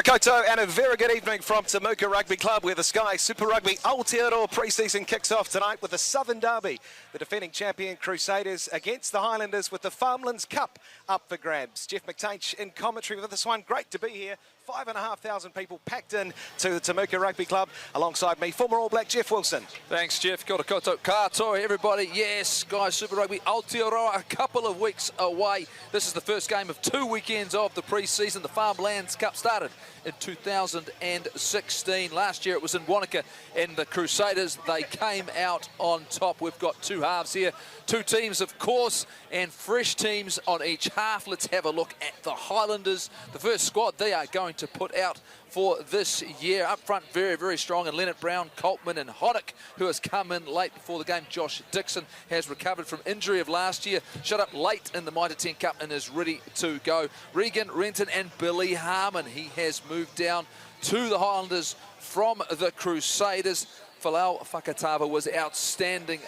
Kia ora koutou and a very good evening from Temuka Rugby Club, where the Sky Super Rugby Aotearoa pre-season kicks off tonight with the Southern Derby. The defending champion Crusaders against the Highlanders with the Farmlands Cup up for grabs. Jeff McTaich in commentary with this one. Great to be here. 5,500 people packed in to the Temuka Rugby Club. Alongside me, former All Black Jeff Wilson. Thanks, Jeff. Kia ora koutou katoa, everybody. Yes, Sky Super Rugby Aotearoa, a couple of weeks away. This is the first game of 2 weekends of the pre-season. The Farmlands Cup started in 2016. Last year it was in Wanaka, and the Crusaders, they came out on top. We've got two halves here, two teams, of course, and fresh teams on each half. Let's have a look at the Highlanders. The first squad they are going to put out for this year. Up front, very, very strong, and Leonard Brown, Coltman and Hoddick, who has come in late before the game. Josh Dixon has recovered from injury of last year, shut up late in the Mitre 10 Cup and is ready to go. Regan Renton and Billy Harmon, he has moved down to the Highlanders from the Crusaders. Falau Fakatava was outstanding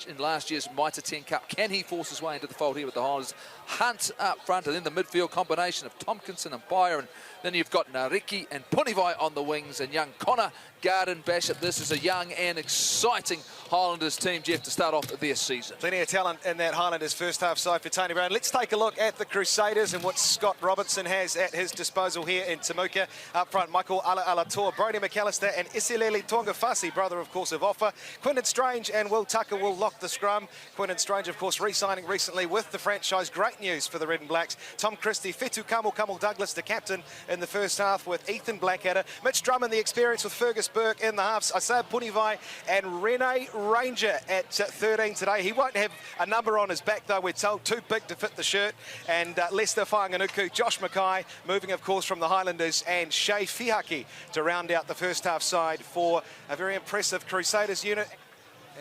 in last year's Mitre 10 Cup. Can he force his way into the fold here with the Highlanders? Hunt up front, and then the midfield combination of Tompkinson and Byer, and then you've got Nariki and Punivai on the wings, and young Connor Garden Bishop. This is a young and exciting Highlanders team, Jeff, to start off their season. Plenty of talent in that Highlanders first half side for Tony Brown. Let's take a look at the Crusaders and what Scott Robertson has at his disposal here in Temuka. Up front, Michael Alatoa, Brodie McAllister and Isileli Tongafasi, brother, of course, of Offa. Quinton Strange and Will Tucker will lock the scrum. Quinton Strange, of course, re-signing recently with the franchise. Great news for the Red and Blacks. Tom Christie, Fetu Kamal Douglas, the captain in the first half with Ethan Blackadder. Mitch Drummond, the experience with Fergus Burke in the halves. Isaiah Punivai and Rene Ranger at 13 today. He won't have a number on his back, though, we're told. Too big to fit the shirt. And Lester Whanganuku, Josh Mackay, moving, of course, from the Highlanders, and Shea Fihaki to round out the first half side for a very impressive Crusaders unit.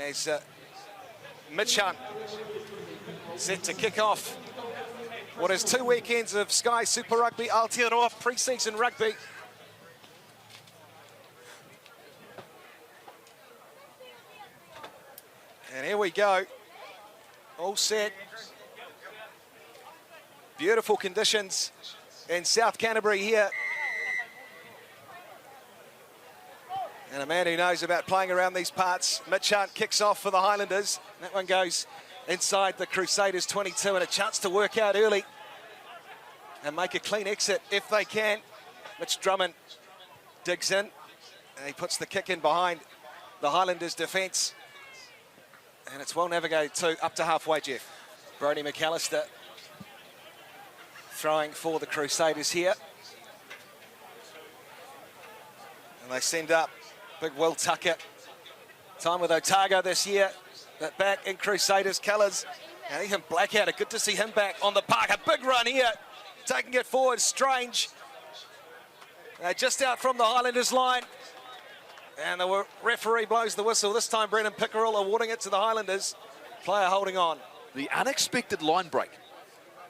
As Mitch Hunt set to kick off what is 2 weekends of Sky Super Rugby Aotearoa pre-season rugby. And here we go, all set. Beautiful conditions in South Canterbury here. And a man who knows about playing around these parts. Mitch Hunt kicks off for the Highlanders. That one goes inside the Crusaders 22, and a chance to work out early and make a clean exit if they can. Mitch Drummond digs in, and he puts the kick in behind the Highlanders defence. And it's well navigated too, up to halfway, Jeff. Brodie McAllister throwing for the Crusaders here. And they send up big Will Tucker. Time with Otago this year, but back in Crusaders colours. And Ethan Blackadder, good to see him back on the park. A big run here, taking it forward, Strange. Just out from the Highlanders line. And the referee blows the whistle. This time Brendan Pickerel awarding it to the Highlanders. Player holding on. The unexpected line break.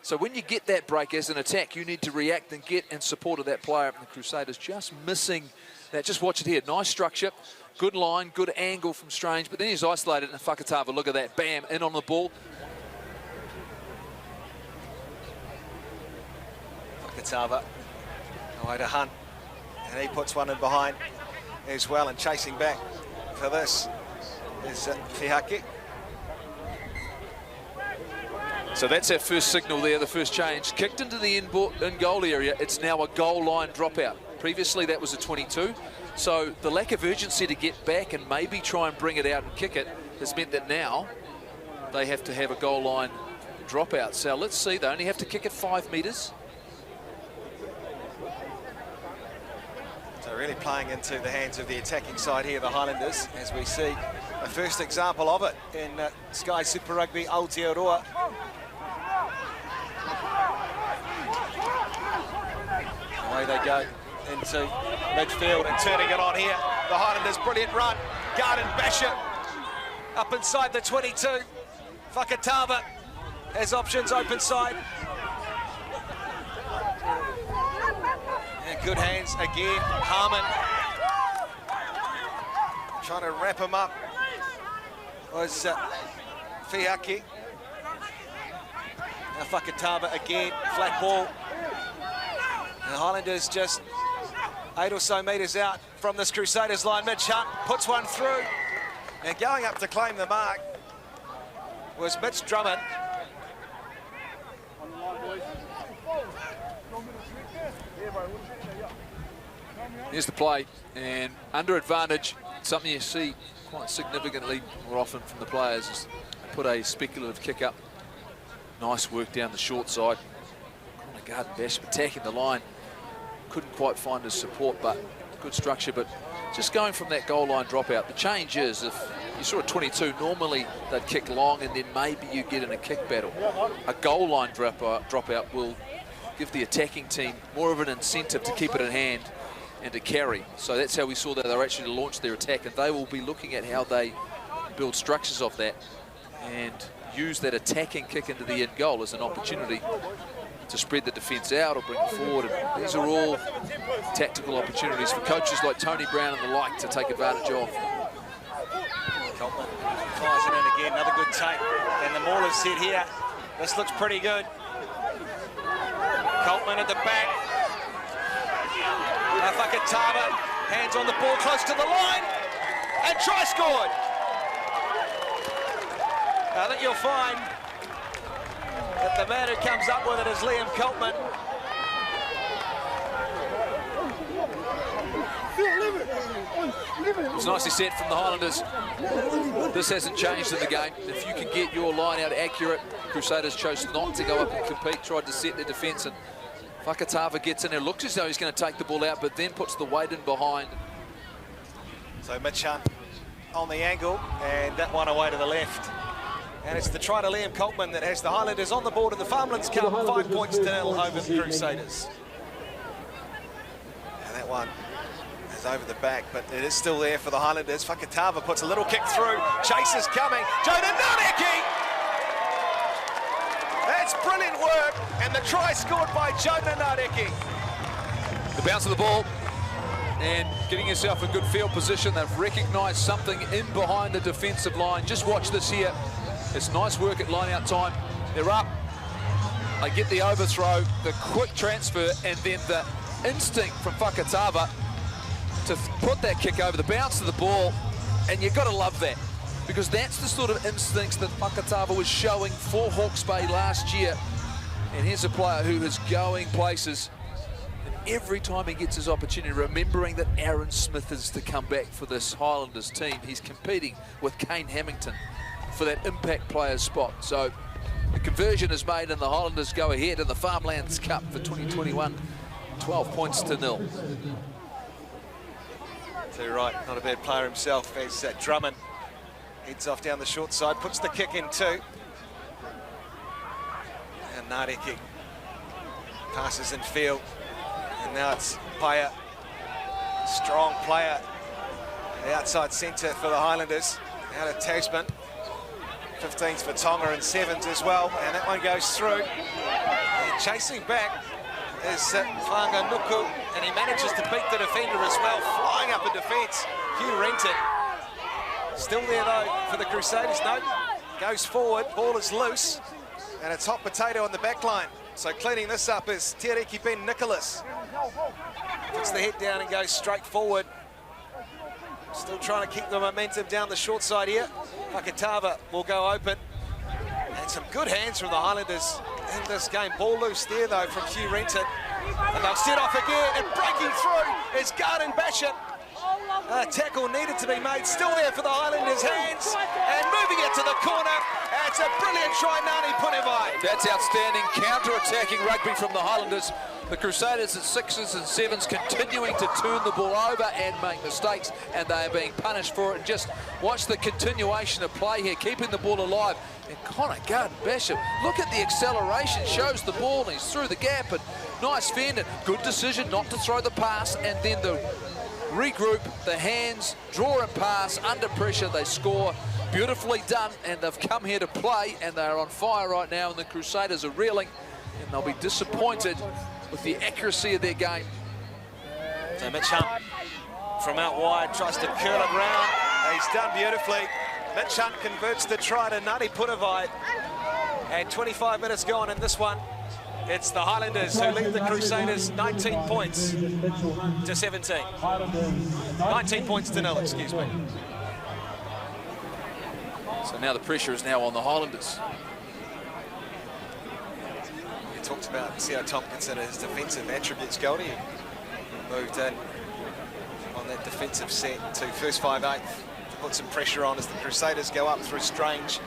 So when you get that break as an attack, you need to react and get in support of that player. And the Crusaders just missing that. Just watch it here. Nice structure, good line, good angle from Strange. But then he's isolated in Fakatava. Look at that. Bam, in on the ball. Fakatava away to Hunt. And he puts one in behind as well, and chasing back for this is Fihaki. So that's our first signal there, the first change. Kicked into the in-goal area, it's now a goal line dropout. Previously that was a 22. So the lack of urgency to get back and maybe try and bring it out and kick it has meant that now they have to have a goal line dropout. So let's see, they only have to kick it 5 metres. So really playing into the hands of the attacking side here, the Highlanders, as we see a first example of it in Sky Super Rugby Aotearoa. Away they go into midfield and turning it on here. The Highlanders, brilliant run. Garden Bishop up inside the 22. Fakatava has options open side. Good hands again, Harmon trying to wrap him up was Fihaki. Now Fakatava again, flat ball. And the Highlanders just 8 or so metres out from this Crusaders line. Mitch Hunt puts one through. And going up to claim the mark was Mitch Drummond. Here's the play, and under advantage, something you see quite significantly more often from the players is put a speculative kick up. Nice work down the short side. Connor Garden Basham attacking the line. Couldn't quite find his support, but good structure. But just going from that goal line dropout, the change is if you saw a 22, normally they'd kick long and then maybe you get in a kick battle. A goal line dropout will give the attacking team more of an incentive to keep it in hand and to carry. So that's how we saw that they were actually to launch their attack, and they will be looking at how they build structures of that and use that attacking kick into the end goal as an opportunity to spread the defence out or bring it forward. And these are all tactical opportunities for coaches like Tony Brown and the like to take advantage of. Coltman fires it in again, another good take. And the maul is set here. This looks pretty good. Coltman at the back. Fakatava, hands on the ball close to the line. And try scored. I think you'll find that the man who comes up with it is Liam Coltman. It's nicely set from the Highlanders. This hasn't changed in the game. If you can get your line out accurate, Crusaders chose not to go up and compete, tried to set their defence, and Fakatava gets in there, looks as though he's going to take the ball out, but then puts the weight in behind. So Mitch Hunt on the angle, and that one away to the left. And it's the try to Liam Coltman that has the Highlanders on the board in the Farmlands Cup, 5 points to 0 over the Crusaders. And that one is over the back, but it is still there for the Highlanders. Fakatava puts a little kick through. Chase is coming. Jonah Nadeki! That's brilliant work, and the try scored by Jonah Nadeki. The bounce of the ball and getting yourself a good field position. They've recognised something in behind the defensive line. Just watch this here. It's nice work at line-out time. They're up. They get the overthrow, the quick transfer, and then the instinct from Fakatava to put that kick over, the bounce of the ball, and you've got to love that, because that's the sort of instincts that Fakatava was showing for Hawke's Bay last year. And here's a player who is going places, and every time he gets his opportunity, remembering that Aaron Smith is to come back for this Highlanders team, he's competing with Kane Hamilton for that impact player spot. So the conversion is made and the Highlanders go ahead in the Farmlands Cup for 2021, 12 points to 0. Too right, not a bad player himself as Drummond heads off down the short side, puts the kick in too. And Nadeki passes in field. And now it's Paya, strong player, the outside centre for the Highlanders, out of Tasman. 15s for Tonga and 7s as well, and that one goes through. And chasing back is Whanganuku, and he manages to beat the defender as well, flying up in defence. Hugh Renton. Still there though for the Crusaders. No, goes forward, ball is loose, and it's hot potato on the back line. So cleaning this up is Tereki Ben Nicholas. Puts the head down and goes straight forward. Still trying to keep the momentum down the short side here. Fakatava will go open. And some good hands from the Highlanders in this game. Ball loose there though from Hugh Renton. And they'll set off again, and breaking through is Garden Basham. A tackle needed to be made, still there for the Highlanders' hands, and moving it to the corner. It's a brilliant try, Nani Punivai. That's outstanding counter-attacking rugby from the Highlanders. The Crusaders at 6s and 7s continuing to turn the ball over and make mistakes, and they are being punished for it. And just watch the continuation of play here, keeping the ball alive. And Connor Garden Basham, look at the acceleration, shows the ball, and he's through the gap, and nice fend, and good decision not to throw the pass, and then the regroup, the hands, draw and pass, under pressure, they score. Beautifully done, and they've come here to play, and they're on fire right now, and the Crusaders are reeling, and they'll be disappointed with the accuracy of their game. So Mitch Hunt from out wide tries to curl it round. He's done beautifully. Mitch Hunt converts the try to Nani Punivai. And 25 minutes gone in this one. It's the Highlanders who lead the Crusaders 19 points to 17. 19 points to 0, excuse me. So now the pressure is now on the Highlanders. You talked about Theo Tompkinson and his defensive attributes, Goldie. He moved in on that defensive set to first 5/8 to put some pressure on as the Crusaders go up through Strange.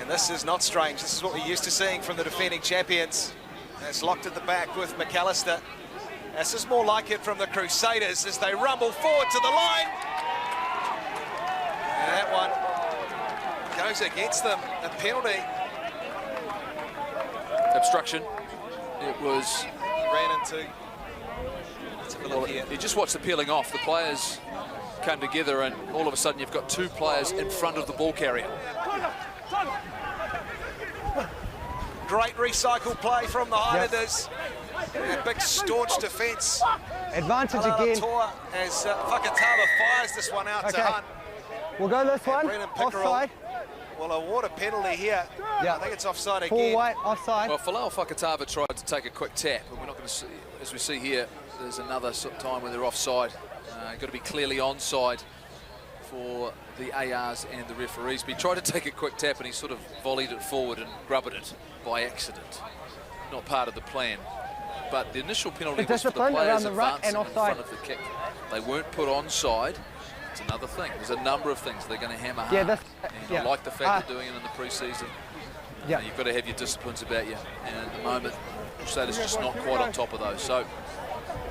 And this is not Strange. This is what we're used to seeing from the defending champions. It's locked at the back with McAllister. This is more like it from the Crusaders as they rumble forward to the line. And that one goes against them. A penalty. Obstruction. It was... Ran into... Let's have a look here. You just watch the peeling off. The players come together and all of a sudden you've got two players in front of the ball carrier. Great recycle play from the Highlanders. A big staunch defence. Advantage again. As Fakatava fires this one out to Hunt. We'll go this one. Offside. Will award a penalty here. I think it's offside again. Full white, offside. Well, Folau Fakatava tried to take a quick tap, but we're not going to see, as we see here, there's another time where they're offside. Got to be clearly onside for the ARs and the referees. But he tried to take a quick tap and he sort of volleyed it forward and grubbered it by accident. Not part of the plan. But the initial penalty was for the players advancing in front of the kick. They weren't put onside. It's another thing. There's a number of things they're going to hammer hard. And I like the fact they're doing it in the pre-season. You've got to have your disciplines about you. And at the moment, Crusaders just not quite on top of those. So,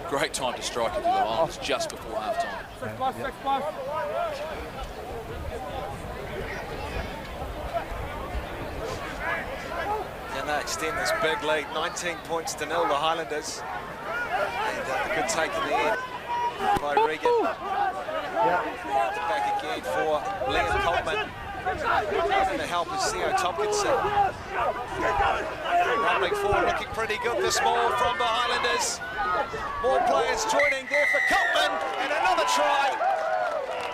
great time to strike it to the Highlanders just before half-time. And they extend this big lead, 19 points to 0, the Highlanders. And a good take in the end by Regan. Back again for Liam Coleman. And the help is Theo Tompkinson. Rumbling forward, looking pretty good this ball from the Highlanders. More players joining there for Coleman, and another try.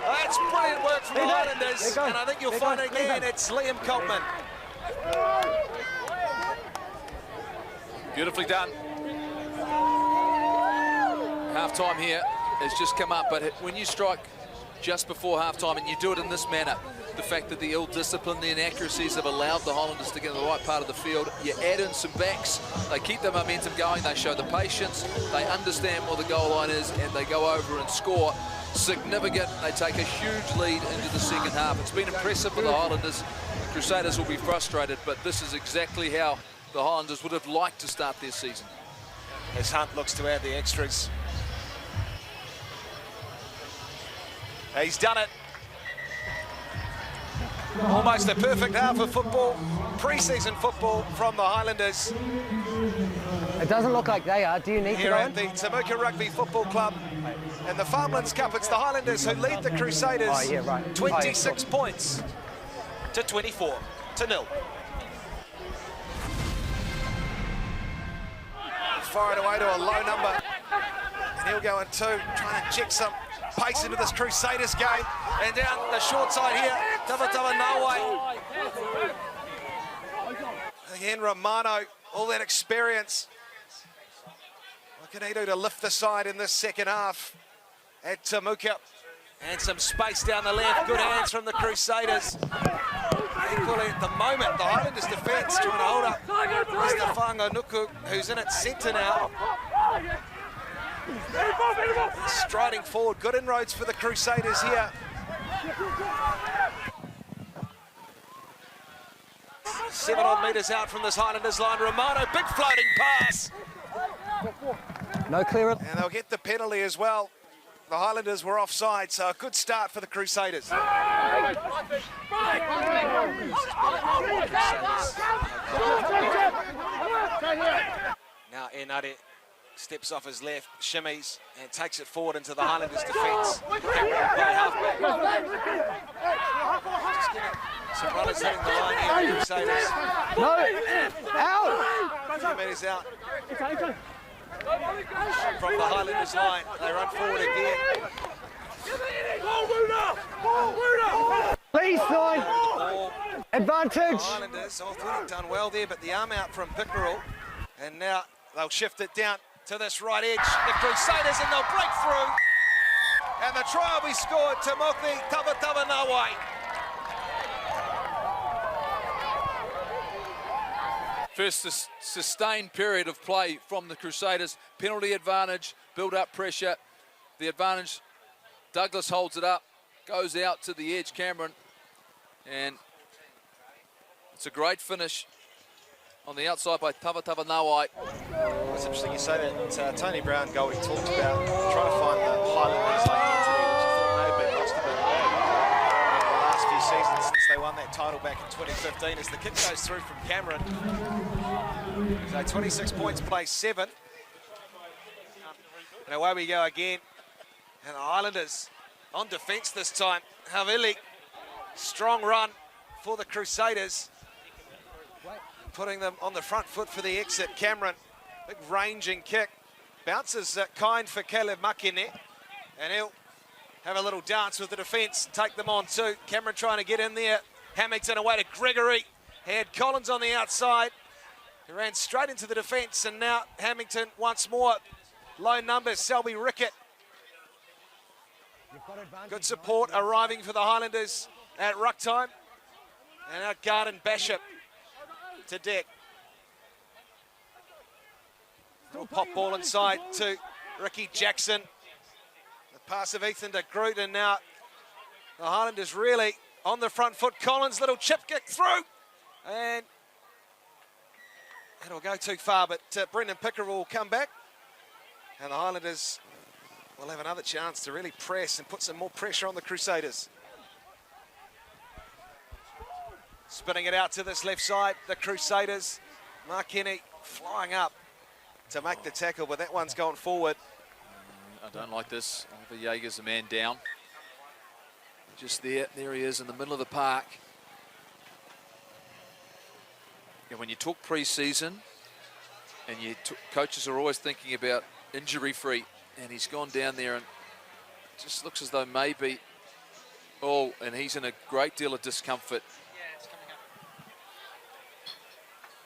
That's brilliant work from the Highlanders, and I think you'll find again it's Liam Coleman. Beautifully done. Half-time here has just come up, but when you strike just before half-time and you do it in this manner, the fact that the ill-discipline, the inaccuracies have allowed the Highlanders to get in the right part of the field, you add in some backs, they keep the momentum going, they show the patience, they understand where the goal line is, and they go over and score. Significant, they take a huge lead into the second half. It's been impressive for the Highlanders. The Crusaders will be frustrated, but this is exactly how the Highlanders would have liked to start their season. As Hunt looks to add the extras. He's done it. Almost a perfect half of football, pre-season football from the Highlanders. It doesn't look like they are. Do you need here to at the Temuka Rugby Football Club and the Farmlands Cup? It's the Highlanders who lead the Crusaders 26 points to 24 to 0. Fire it away to a low number, and he'll go in two, trying to inject some pace into this Crusaders game. And down the short side here, Tavatava Nawai. Again, Romano, all that experience. What can he do to lift the side in this second half at Temuka? And some space down the left, good hands from the Crusaders. Equally at the moment, the Highlanders defence trying to hold up Mr. Whanganuku, who's in at centre now. Striding forward, good inroads for the Crusaders here. 7 odd metres out from this Highlanders line. Romano, big floating pass. No clearance. And they'll get the penalty as well. The Highlanders were offside, so a good start for the Crusaders. Now Enade steps off his left, shimmies, and takes it forward into the Highlanders' defence. Just getting some runners hitting the line here, the Crusaders. No! Out! 2 metres out from the Highlanders line. They run forward again. Please, sign. Advantage. The Highlanders, I thought he'd done well there, but the arm out from Pickerel. And now they'll shift it down to this right edge. The Crusaders, and they'll break through. And the try will be scored. Temuka Nawai. First sustained period of play from the Crusaders. Penalty advantage, build up pressure. The advantage, Douglas holds it up, goes out to the edge, Cameron. And it's a great finish on the outside by Temuka Nawai. It's interesting you say that. Tony Brown goal, he talked about trying to find the Highlanders identity, which I thought may have been lost a bit in the last few seasons since they won that title back in 2015, as the kick goes through from Cameron. So 26 points, plays 7. And away we go again. And the Highlanders on defence this time. Havili, strong run for the Crusaders, putting them on the front foot for the exit. Cameron, big ranging kick. Bounces kind for Caleb Makine, and he'll have a little dance with the defence, take them on too. Cameron trying to get in there. Hamilton away to Gregory. He had Collins on the outside. He ran straight into the defence, and now Hamilton once more. Low numbers, Selby Rickett. Good support arriving for the Highlanders at ruck time. And now Garden Bishop to deck. Little pop ball inside to Ricky Jackson. The pass of Ethan de Groot, and now the Highlanders really on the front foot. Collins, little chip kick through. And it'll go too far, but Brendan Picker will come back. And the Highlanders will have another chance to really press and put some more pressure on the Crusaders. Spinning it out to this left side, the Crusaders. Mark Kenny flying up to make the tackle, but that one's gone forward. I don't like this. Oliver Jaeger's a man down. Just there he is in the middle of the park. And when you talk pre-season, and coaches are always thinking about injury-free, and he's gone down there and just looks as though maybe, and he's in a great deal of discomfort.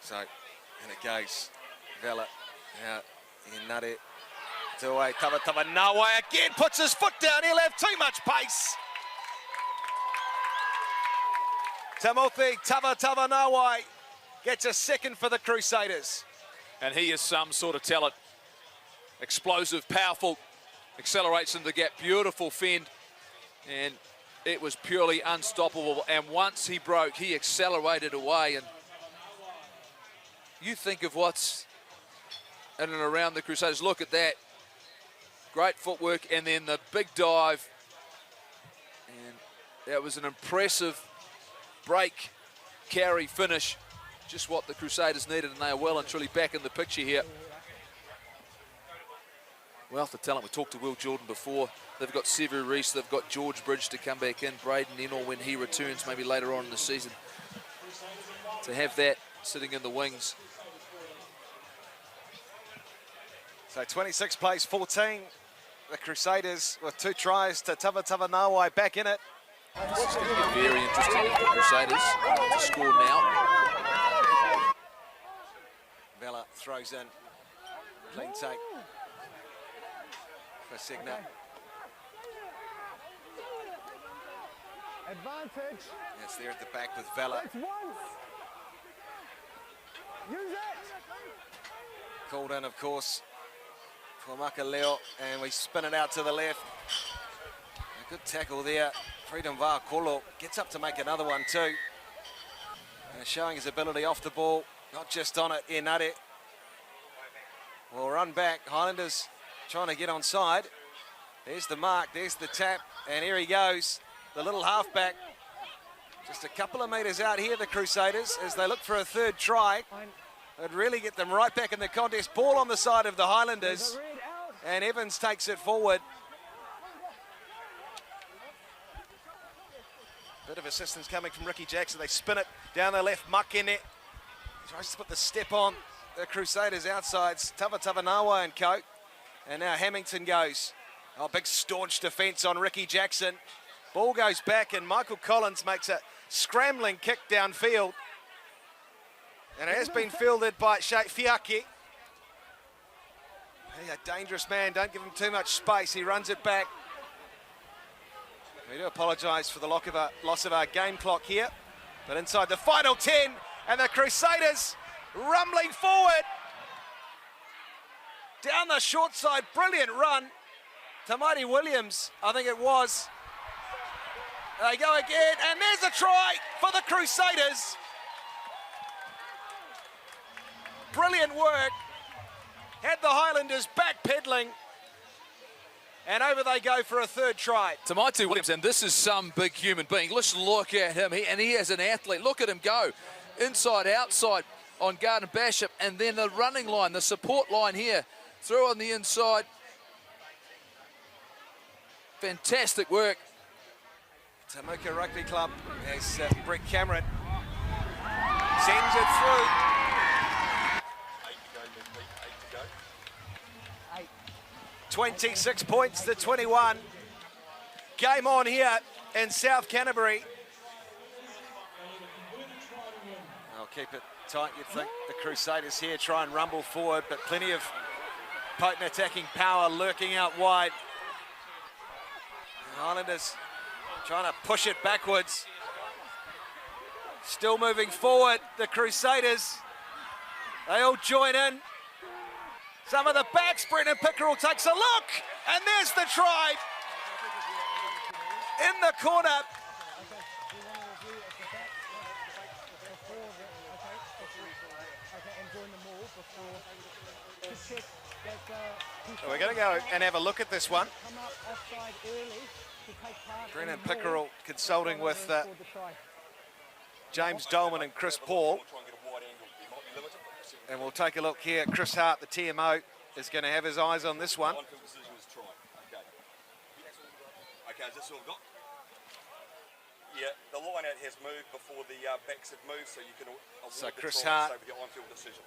So, and it goes. Vela, now Inare, to away, Temuka Nawai again, puts his foot down, he'll have too much pace. Temuka Nawai gets a second for the Crusaders. And he is some sort of talent. Explosive, powerful, accelerates in the gap, beautiful fend. And it was purely unstoppable. And once he broke, he accelerated away. And you think of what's in and around the Crusaders. Look at that. Great footwork, and then the big dive. And that was an impressive break, carry, finish. Just what the Crusaders needed, and they are well and truly back in the picture here. Wealth of talent. We talked to Will Jordan before. They've got Sevu Reece, they've got George Bridge to come back in, Braden Enor when he returns, maybe later on in the season. To have that sitting in the wings. So 26 plays 14. The Crusaders with 2 tries to Temuka Nawai back in it. It's going to be very interesting for the Crusaders to score now. Vela throws in. Clean take for Signa. Advantage. It's there at the back with Vela. Use it. Called in, of course, for Makaleo, and we spin it out to the left. A good tackle there. Freedom Kolo gets up to make another one too. And showing his ability off the ball, not just on it. Inare will run back. Highlanders trying to get onside. There's the mark, there's the tap, and here he goes. The little halfback. Just a couple of metres out here, the Crusaders, as they look for a third try. It'd really get them right back in the contest. Ball on the side of the Highlanders. And Evans takes it forward. Bit of assistance coming from Ricky Jackson. They spin it down the left. Muck in it. Tries to put the step on the Crusaders' outsides. Temuka Nawai and co. And now Hamilton goes. Oh, big staunch defence on Ricky Jackson. Ball goes back, and Michael Collins makes a scrambling kick downfield. And it has been fielded by Sheikh Fiaki. He's a dangerous man. Don't give him too much space. He runs it back. We do apologise for the loss of our game clock here. But inside the final 10, and the Crusaders rumbling forward. Down the short side, brilliant run. Tamati Williams, I think it was. They go again, and there's a try for the Crusaders. Brilliant work. Had the Highlanders backpedaling, and over they go for a third try. Tamati Williams, and this is some big human being. Let's look at him, and he is an athlete. Look at him go. Inside, outside on Garden Bishop, and then the running line, the support line here. Through on the inside. Fantastic work. Temuka Rugby Club has Brett Cameron. Sends it through. 26 points to 21. Game on here in South Canterbury. I'll keep it tight, you'd think. The Crusaders here try and rumble forward, but plenty of potent attacking power lurking out wide. The Highlanders trying to push it backwards. Still moving forward, the Crusaders. They all join in. Some of the backs, Brendan Pickerel takes a look, and there's the try. In the corner. We're going to go and have a look at this one. Brendan Pickerel consulting with James Dolman and Chris Paul. And we'll take a look here. Chris Hart, the TMO, is going to have his eyes on this one. Okay, is this all got? Yeah, the line out has moved before the backs have moved, so you can award So the Chris try Hart with your on-field decision.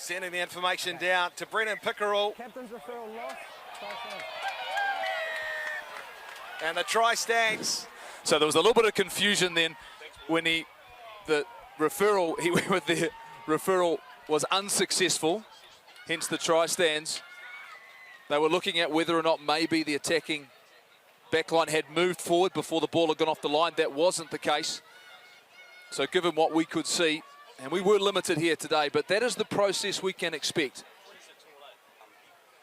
sending the information down to Brendan Pickerel. Captain's referral lost. And the try stands. So there was a little bit of confusion then when the referral was unsuccessful, hence the try stands. They were looking at whether or not maybe the attacking backline had moved forward before the ball had gone off the line. That wasn't the case. So given what we could see, and we were limited here today, but that is the process we can expect.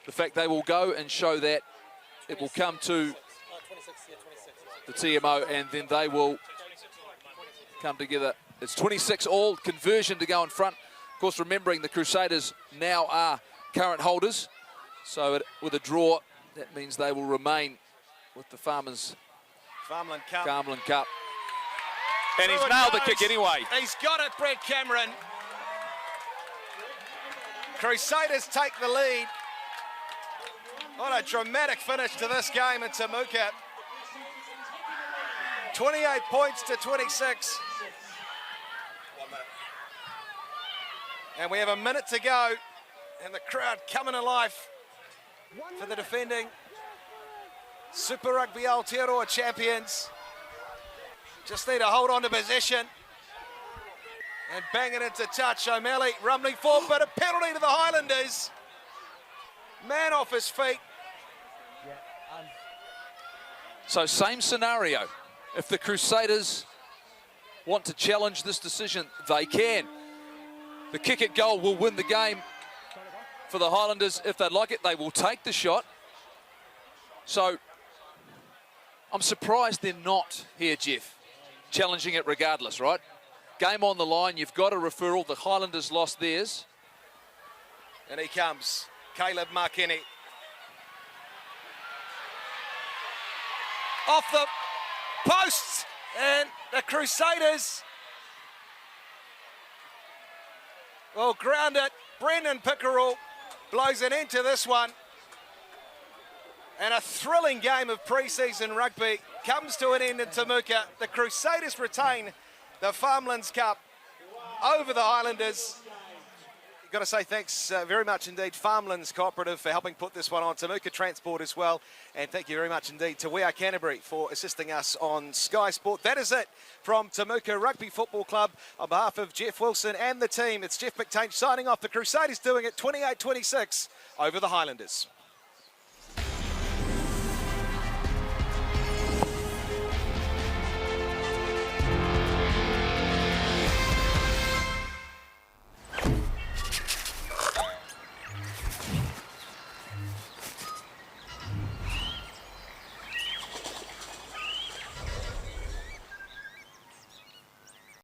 The fact they will go and show that, it will come to the TMO, and then they will come together. It's 26 all, conversion to go in front. Of course, remembering the Crusaders now are current holders. So with a draw, that means they will remain with the Farmlands Cup. And he's nailed the kick anyway. He's got it, Brett Cameron. Crusaders take the lead. What a dramatic finish to this game in Temuka. 28 points to 26. And we have a minute to go, and the crowd coming to life for the defending Super Rugby Aotearoa champions. Just need to hold on to possession and bang it into touch. O'Malley rumbling forward, but a penalty to the Highlanders. Man off his feet. So same scenario. If the Crusaders want to challenge this decision, they can. The kick at goal will win the game for the Highlanders. If they like it, they will take the shot. So I'm surprised they're not here, Jeff, challenging it regardless, right? Game on the line, you've got a referral. The Highlanders lost theirs. And he comes, Caleb Markini. Off the posts, and the Crusaders will ground it. Brendan Pickerel blows an end to this one. And a thrilling game of pre-season rugby comes to an end in Temuka. The Crusaders retain the Farmlands Cup over the Highlanders. You've got to say thanks very much indeed, Farmlands Cooperative, for helping put this one on. Temuka Transport as well. And thank you very much indeed to We Are Canterbury for assisting us on Sky Sport. That is it from Temuka Rugby Football Club. On behalf of Jeff Wilson and the team, it's Jeff McTain signing off. The Crusaders doing it 28-26 over the Highlanders.